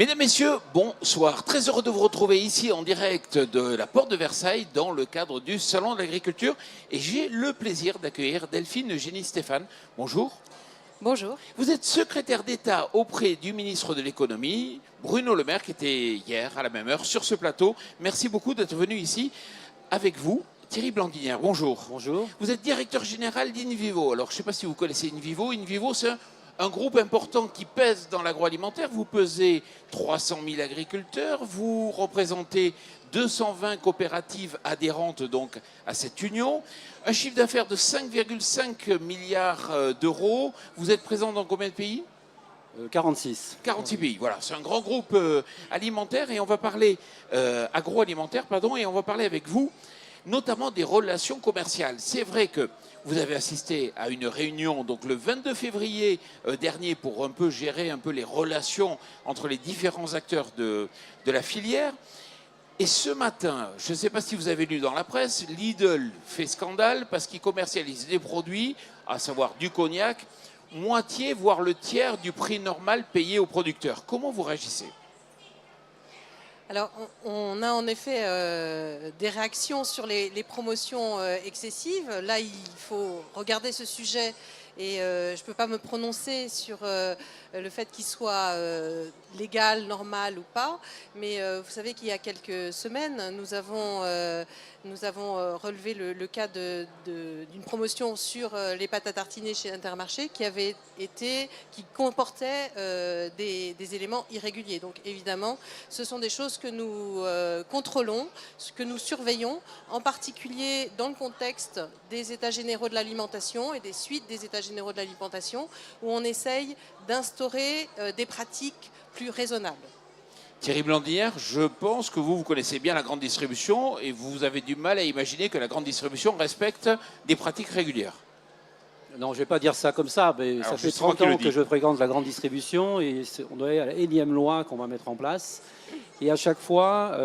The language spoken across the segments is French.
Mesdames, Messieurs, bonsoir. Très heureux de vous retrouver ici en direct de la Porte de Versailles dans le cadre du Salon de l'Agriculture. Et j'ai le plaisir d'accueillir Delphine Génie-Stéphane. Bonjour. Bonjour. Vous êtes secrétaire d'État auprès du ministre de l'Économie, Bruno Le Maire, qui était hier à la même heure sur ce plateau. Merci beaucoup d'être venu ici avec vous. Thierry Blandinière, bonjour. Bonjour. Vous êtes directeur général d'Invivo. Alors, je ne sais pas si vous connaissez Invivo. Invivo, c'est un groupe important qui pèse dans l'agroalimentaire. Vous pesez 300 000 agriculteurs. Vous représentez 220 coopératives adhérentes donc à cette union. Un chiffre d'affaires de 5,5 milliards d'euros. Vous êtes présent dans combien de pays ? 46. 46 pays, voilà. C'est un grand groupe alimentaire et on va parler agroalimentaire, pardon, et on va parler avec vous notamment des relations commerciales. C'est vrai que vous avez assisté à une réunion donc le 22 février dernier pour un peu gérer un peu les relations entre les différents acteurs de la filière. Et ce matin, je ne sais pas si vous avez lu dans la presse, Lidl fait scandale parce qu'il commercialise des produits, à savoir du cognac, moitié voire le tiers du prix normal payé aux producteurs. Comment vous réagissez ? Alors, on a en effet des réactions sur les promotions excessives. Là, il faut regarder ce sujet et je ne peux pas me prononcer sur le fait qu'il soit légal, normal ou pas. Mais vous savez qu'il y a quelques semaines, nous avons relevé le cas d'une promotion sur les pâtes à tartiner chez Intermarché qui comportait des éléments irréguliers. Donc évidemment, ce sont des choses que nous contrôlons, que nous surveillons, en particulier dans le contexte des États généraux de l'alimentation et des suites des États généraux de l'alimentation, où on essaye d'instaurer des pratiques plus raisonnables. Thierry Blandinière, je pense que vous connaissez bien la grande distribution et vous avez du mal à imaginer que la grande distribution respecte des pratiques régulières. Non, je ne vais pas dire ça comme ça, mais alors, ça fait 30 ans que je fréquente la grande distribution et on doit aller à la énième loi qu'on va mettre en place. Et à chaque fois,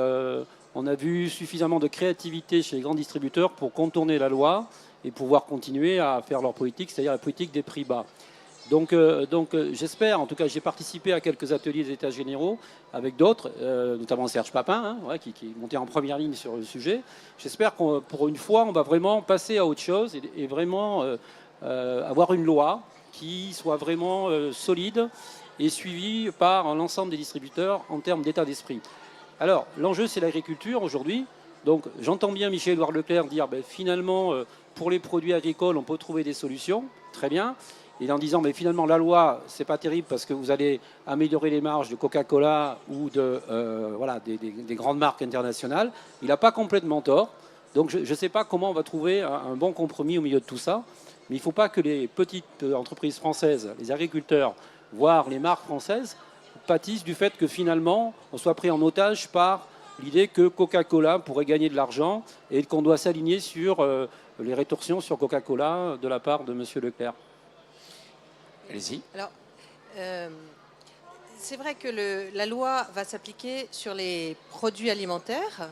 on a vu suffisamment de créativité chez les grands distributeurs pour contourner la loi et pouvoir continuer à faire leur politique, c'est-à-dire la politique des prix bas. Donc j'espère, en tout cas j'ai participé à quelques ateliers des États généraux avec d'autres, notamment Serge Papin, qui est monté en première ligne sur le sujet. J'espère qu'on pour une fois on va vraiment passer à autre chose et vraiment avoir une loi qui soit vraiment solide et suivie par l'ensemble des distributeurs en termes d'état d'esprit. Alors l'enjeu c'est l'agriculture aujourd'hui. Donc j'entends bien Michel-Édouard Leclerc dire finalement pour les produits agricoles on peut trouver des solutions, très bien. Et en disant, mais finalement, la loi, c'est pas terrible parce que vous allez améliorer les marges de Coca-Cola ou des grandes marques internationales. Il n'a pas complètement tort. Donc, je ne sais pas comment on va trouver un bon compromis au milieu de tout ça. Mais il ne faut pas que les petites entreprises françaises, les agriculteurs, voire les marques françaises, pâtissent du fait que finalement, on soit pris en otage par l'idée que Coca-Cola pourrait gagner de l'argent et qu'on doit s'aligner sur les rétorsions sur Coca-Cola de la part de M. Leclerc. Allez-y. Alors, c'est vrai que la loi va s'appliquer sur les produits alimentaires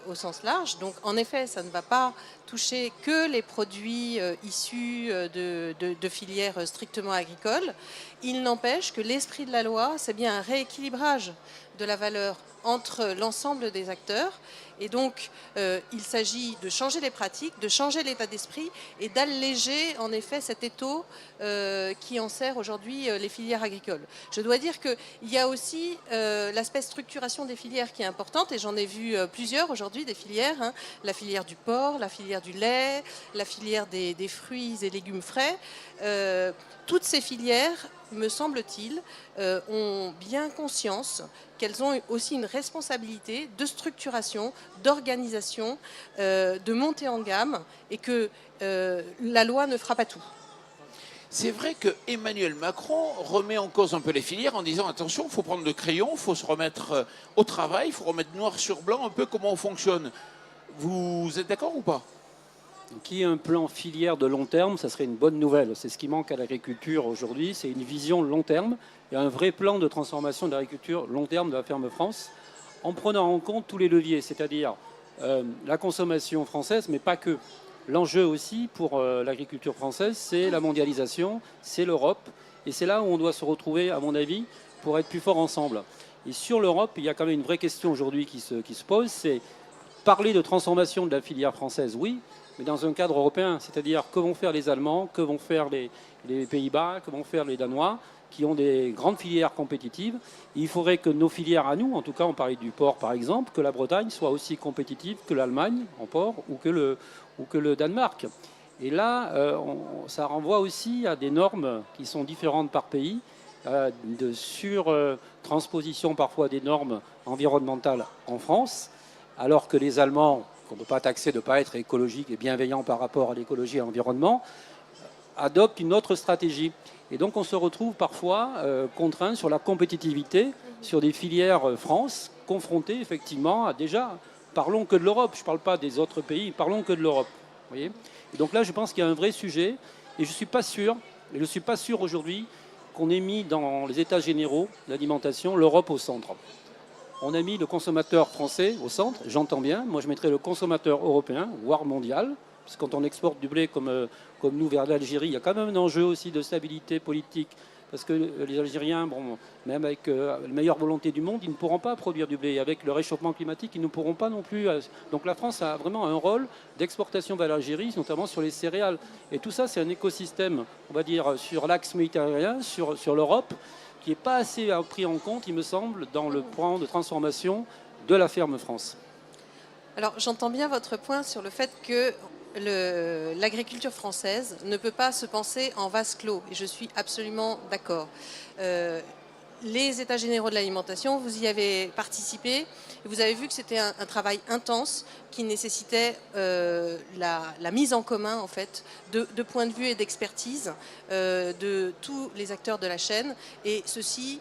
au sens large. Donc, en effet, ça ne va pas toucher que les produits issus de filières strictement agricoles. Il n'empêche que l'esprit de la loi, c'est bien un rééquilibrage de la valeur entre l'ensemble des acteurs. Et donc, il s'agit de changer les pratiques, de changer l'état d'esprit et d'alléger en effet cet étau qui enserre aujourd'hui les filières agricoles. Je dois dire qu'il y a aussi l'aspect structuration des filières qui est importante et j'en ai vu plusieurs aujourd'hui des filières, la filière du porc, la filière du lait, la filière des fruits et légumes frais. Toutes ces filières, me semble-t-il, ont bien conscience qu'elles ont aussi une responsabilité de structuration, d'organisation, de montée en gamme et que la loi ne fera pas tout. C'est vrai que Emmanuel Macron remet en cause un peu les filières en disant attention, il faut prendre le crayon, il faut se remettre au travail, il faut remettre noir sur blanc un peu comment on fonctionne. Vous êtes d'accord ou pas ? Qu'il y ait un plan filière de long terme, ça serait une bonne nouvelle. C'est ce qui manque à l'agriculture aujourd'hui, c'est une vision long terme et un vrai plan de transformation de l'agriculture long terme de la ferme France, en prenant en compte tous les leviers, c'est-à-dire la consommation française, mais pas que. L'enjeu aussi pour l'agriculture française, c'est la mondialisation, c'est l'Europe, et c'est là où on doit se retrouver, à mon avis, pour être plus fort ensemble. Et sur l'Europe, il y a quand même une vraie question aujourd'hui qui se pose, c'est parler de transformation de la filière française, oui, mais dans un cadre européen, c'est-à-dire que vont faire les Allemands, que vont faire les Pays-Bas, que vont faire les Danois, qui ont des grandes filières compétitives. Il faudrait que nos filières à nous, en tout cas on parlait du porc par exemple, que la Bretagne soit aussi compétitive que l'Allemagne en porc ou que le Danemark. Et là, ça renvoie aussi à des normes qui sont différentes par pays, de sur-transposition parfois des normes environnementales en France, alors que les Allemands, qu'on ne peut pas taxer de ne pas être écologiques et bienveillants par rapport à l'écologie et à l'environnement, adoptent une autre stratégie. Et donc on se retrouve parfois contraint sur la compétitivité, sur des filières France, confrontées effectivement à déjà, parlons que de l'Europe, je ne parle pas des autres pays, parlons que de l'Europe. Vous voyez ? Et donc là je pense qu'il y a un vrai sujet, et je ne suis pas sûr aujourd'hui qu'on ait mis dans les états généraux d'alimentation l'Europe au centre. On a mis le consommateur français au centre, j'entends bien, moi je mettrais le consommateur européen, voire mondial, parce que quand on exporte du blé comme nous vers l'Algérie, il y a quand même un enjeu aussi de stabilité politique, parce que les Algériens, bon, même avec la meilleure volonté du monde, ils ne pourront pas produire du blé. Avec le réchauffement climatique, ils ne pourront pas non plus. Donc la France a vraiment un rôle d'exportation vers l'Algérie, notamment sur les céréales. Et tout ça, c'est un écosystème, on va dire, sur l'axe méditerranéen, sur l'Europe, qui n'est pas assez pris en compte, il me semble, dans le plan de transformation de la ferme France. Alors j'entends bien votre point sur le fait que l'agriculture française ne peut pas se penser en vase clos, et je suis absolument d'accord. Les États généraux de l'alimentation, vous y avez participé, et vous avez vu que c'était un travail intense qui nécessitait la mise en commun en fait, de points de vue et d'expertise de tous les acteurs de la chaîne, et ceci,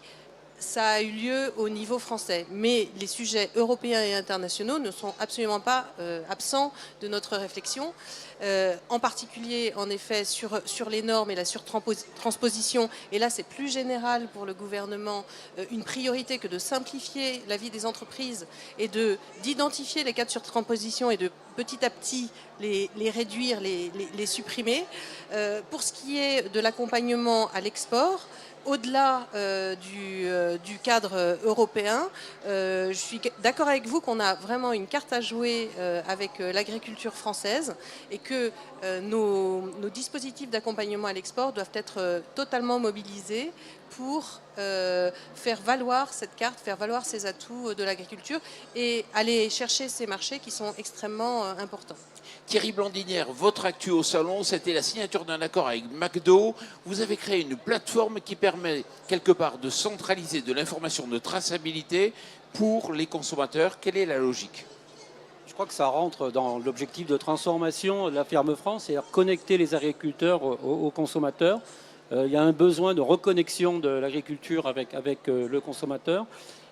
ça a eu lieu au niveau français. Mais les sujets européens et internationaux ne sont absolument pas absents de notre réflexion. En particulier, en effet, sur les normes et la surtransposition. Et là, c'est plus général pour le gouvernement, une priorité que de simplifier la vie des entreprises et d'identifier les cas de surtransposition et de petit à petit les réduire, les supprimer. Pour ce qui est de l'accompagnement à l'export, au-delà du cadre européen, je suis d'accord avec vous qu'on a vraiment une carte à jouer avec l'agriculture française, et que nos dispositifs d'accompagnement à l'export doivent être totalement mobilisés pour faire valoir cette carte, faire valoir ces atouts de l'agriculture et aller chercher ces marchés qui sont extrêmement importants. Thierry Blandinière, votre actu au salon, c'était la signature d'un accord avec McDo. Vous avez créé une plateforme qui permet quelque part de centraliser de l'information de traçabilité pour les consommateurs. Quelle est la logique ? Je crois que ça rentre dans l'objectif de transformation de la ferme France, c'est-à-dire connecter les agriculteurs aux consommateurs. Il y a un besoin de reconnexion de l'agriculture avec le consommateur.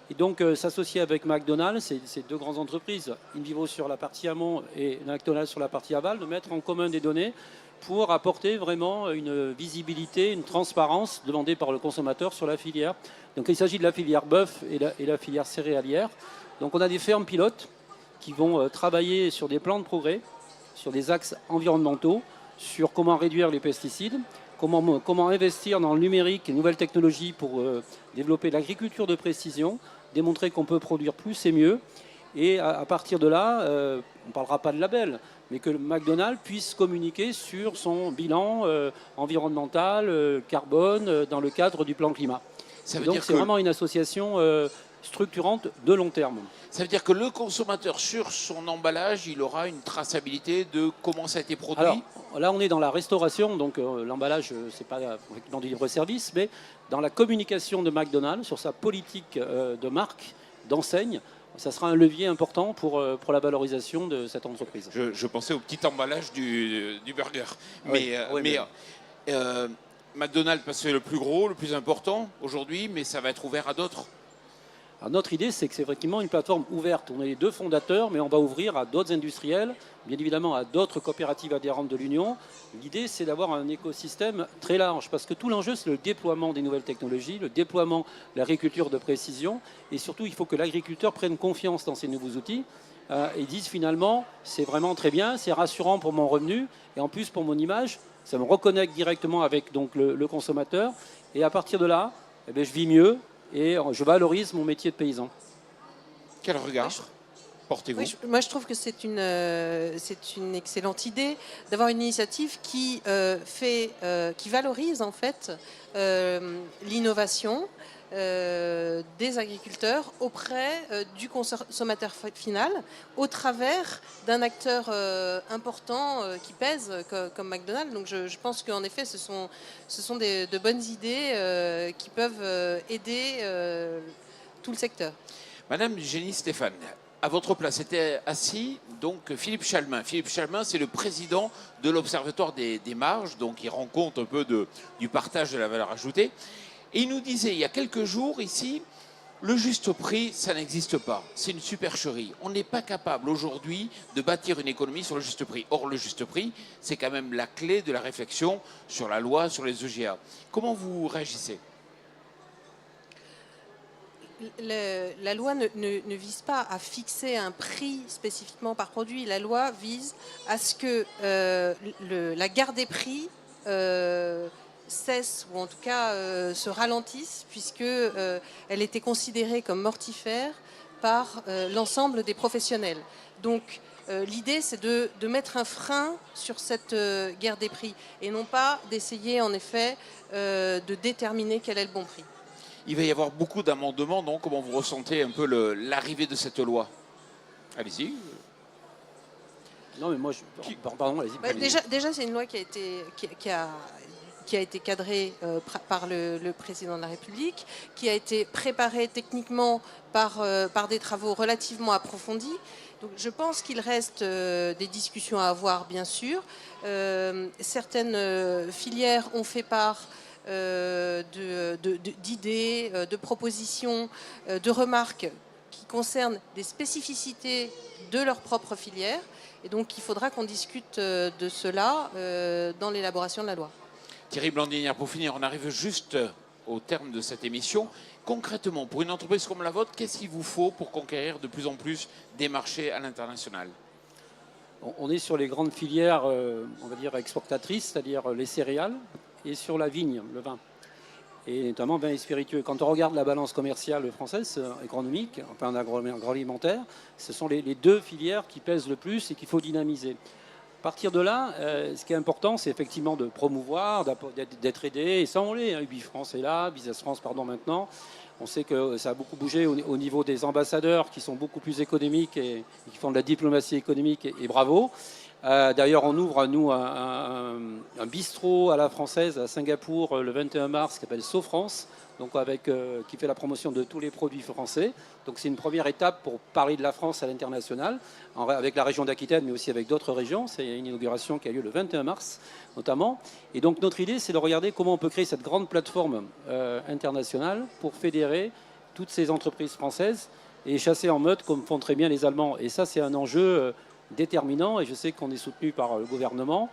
Et donc s'associer avec McDonald's, ces deux grandes entreprises, InVivo sur la partie amont et McDonald's sur la partie aval, de mettre en commun des données pour apporter vraiment une visibilité, une transparence demandée par le consommateur sur la filière. Donc il s'agit de la filière bœuf et la filière céréalière. Donc on a des fermes pilotes qui vont travailler sur des plans de progrès, sur des axes environnementaux, sur comment réduire les pesticides, comment investir dans le numérique et nouvelles technologies pour développer l'agriculture de précision, démontrer qu'on peut produire plus et mieux. Et à partir de là, on ne parlera pas de label, mais que le McDonald's puisse communiquer sur son bilan environnemental, carbone, dans le cadre du plan climat. Donc c'est vraiment une association structurante de long terme. Ça veut dire que le consommateur, sur son emballage, il aura une traçabilité de comment ça a été produit. Alors, là, on est dans la restauration, donc l'emballage, c'est pas dans du libre-service, mais dans la communication de McDonald's sur sa politique de marque, d'enseigne. Ça sera un levier important pour la valorisation de cette entreprise. Je pensais au petit emballage du burger. McDonald's, parce que c'est le plus gros, le plus important aujourd'hui, mais ça va être ouvert à d'autres. Alors notre idée, c'est que c'est effectivement une plateforme ouverte. On est les deux fondateurs, mais on va ouvrir à d'autres industriels, bien évidemment à d'autres coopératives adhérentes de l'Union. L'idée, c'est d'avoir un écosystème très large, parce que tout l'enjeu, c'est le déploiement des nouvelles technologies, le déploiement de l'agriculture de précision, et surtout, il faut que l'agriculteur prenne confiance dans ces nouveaux outils et dise finalement, c'est vraiment très bien, c'est rassurant pour mon revenu, et en plus pour mon image, ça me reconnecte directement avec donc, le consommateur, et à partir de là, eh bien, je vis mieux, et je valorise mon métier de paysan. Quel regard portez-vous? Oui, moi, je trouve que c'est une excellente idée d'avoir une initiative qui valorise en fait l'innovation des agriculteurs auprès du consommateur final, au travers d'un acteur important qui pèse comme McDonald's. Donc, je pense qu'en effet, ce sont de bonnes idées qui peuvent aider tout le secteur. Madame Génie Stéphane, à votre place était assis donc Philippe Chalmin. Philippe Chalmin, c'est le président de l'Observatoire des marges, donc il rend compte un peu du partage de la valeur ajoutée. Et il nous disait il y a quelques jours ici, le juste prix, ça n'existe pas. C'est une supercherie. On n'est pas capable aujourd'hui de bâtir une économie sur le juste prix. Or, le juste prix, c'est quand même la clé de la réflexion sur la loi, sur les EGA. Comment vous réagissez ? La loi ne vise pas à fixer un prix spécifiquement par produit. La loi vise à ce que la guerre des prix cesse, ou en tout cas se ralentisse, puisqu'elle était considérée comme mortifère par l'ensemble des professionnels. Donc l'idée, c'est de mettre un frein sur cette guerre des prix, et non pas d'essayer en effet de déterminer quel est le bon prix. Il va y avoir beaucoup d'amendements, non? Comment vous ressentez un peu l'arrivée de cette loi? Allez-y. Non, mais moi, pardon, allez-y. Bah, déjà, c'est une loi qui a été cadrée par le président de la République, qui a été préparée techniquement par des travaux relativement approfondis. Donc, je pense qu'il reste des discussions à avoir, bien sûr. Certaines filières ont fait part d'idées, de propositions, de remarques qui concernent des spécificités de leur propre filière. Et donc, il faudra qu'on discute de cela dans l'élaboration de la loi. Thierry Blandinière, pour finir, on arrive juste au terme de cette émission. Concrètement, pour une entreprise comme la vôtre, qu'est-ce qu'il vous faut pour conquérir de plus en plus des marchés à l'international? On est sur les grandes filières, on va dire, exportatrices, c'est-à-dire les céréales, et sur la vigne, le vin, et notamment vin et spiritueux. Quand on regarde la balance commerciale française, économique, enfin agroalimentaire, ce sont les deux filières qui pèsent le plus et qu'il faut dynamiser. À partir de là, ce qui est important, c'est effectivement de promouvoir, d'être aidé, et ça on l'est. Ubi France est là, Business France, pardon, maintenant. On sait que ça a beaucoup bougé au niveau des ambassadeurs qui sont beaucoup plus économiques et qui font de la diplomatie économique, et bravo. D'ailleurs, on ouvre, nous, un bistrot à la française à Singapour le 21 mars qui s'appelle SoFrance, donc qui fait la promotion de tous les produits français. Donc c'est une première étape pour parler de la France à l'international, avec la région d'Aquitaine, mais aussi avec d'autres régions. C'est une inauguration qui a lieu le 21 mars, notamment. Et donc notre idée, c'est de regarder comment on peut créer cette grande plateforme internationale pour fédérer toutes ces entreprises françaises et chasser en meute, comme font très bien les Allemands. Et ça, c'est un enjeu déterminant, et je sais qu'on est soutenu par le gouvernement.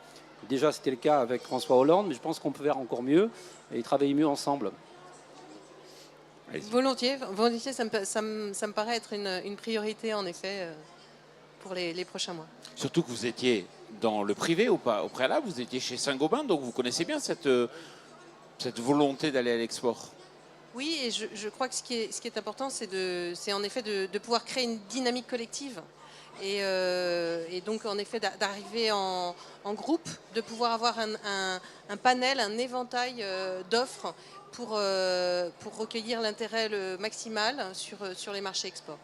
Déjà, c'était le cas avec François Hollande, mais je pense qu'on peut faire encore mieux et travailler mieux ensemble. Volontiers, ça me paraît être une priorité, en effet, pour les prochains mois. Surtout que vous étiez dans le privé au préalable, vous étiez chez Saint-Gobain, donc vous connaissez bien cette volonté d'aller à l'export. Oui, et je crois que ce qui est important, c'est en effet de pouvoir créer une dynamique collective. Et donc, en effet, d'arriver en groupe, de pouvoir avoir un panel, un éventail d'offres pour recueillir l'intérêt le maximal sur les marchés export.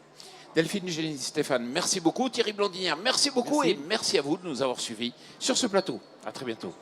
Delphine Génie Stéphane, merci beaucoup. Thierry Blandinière, merci beaucoup. Merci. Et merci à vous de nous avoir suivis sur ce plateau. À très bientôt.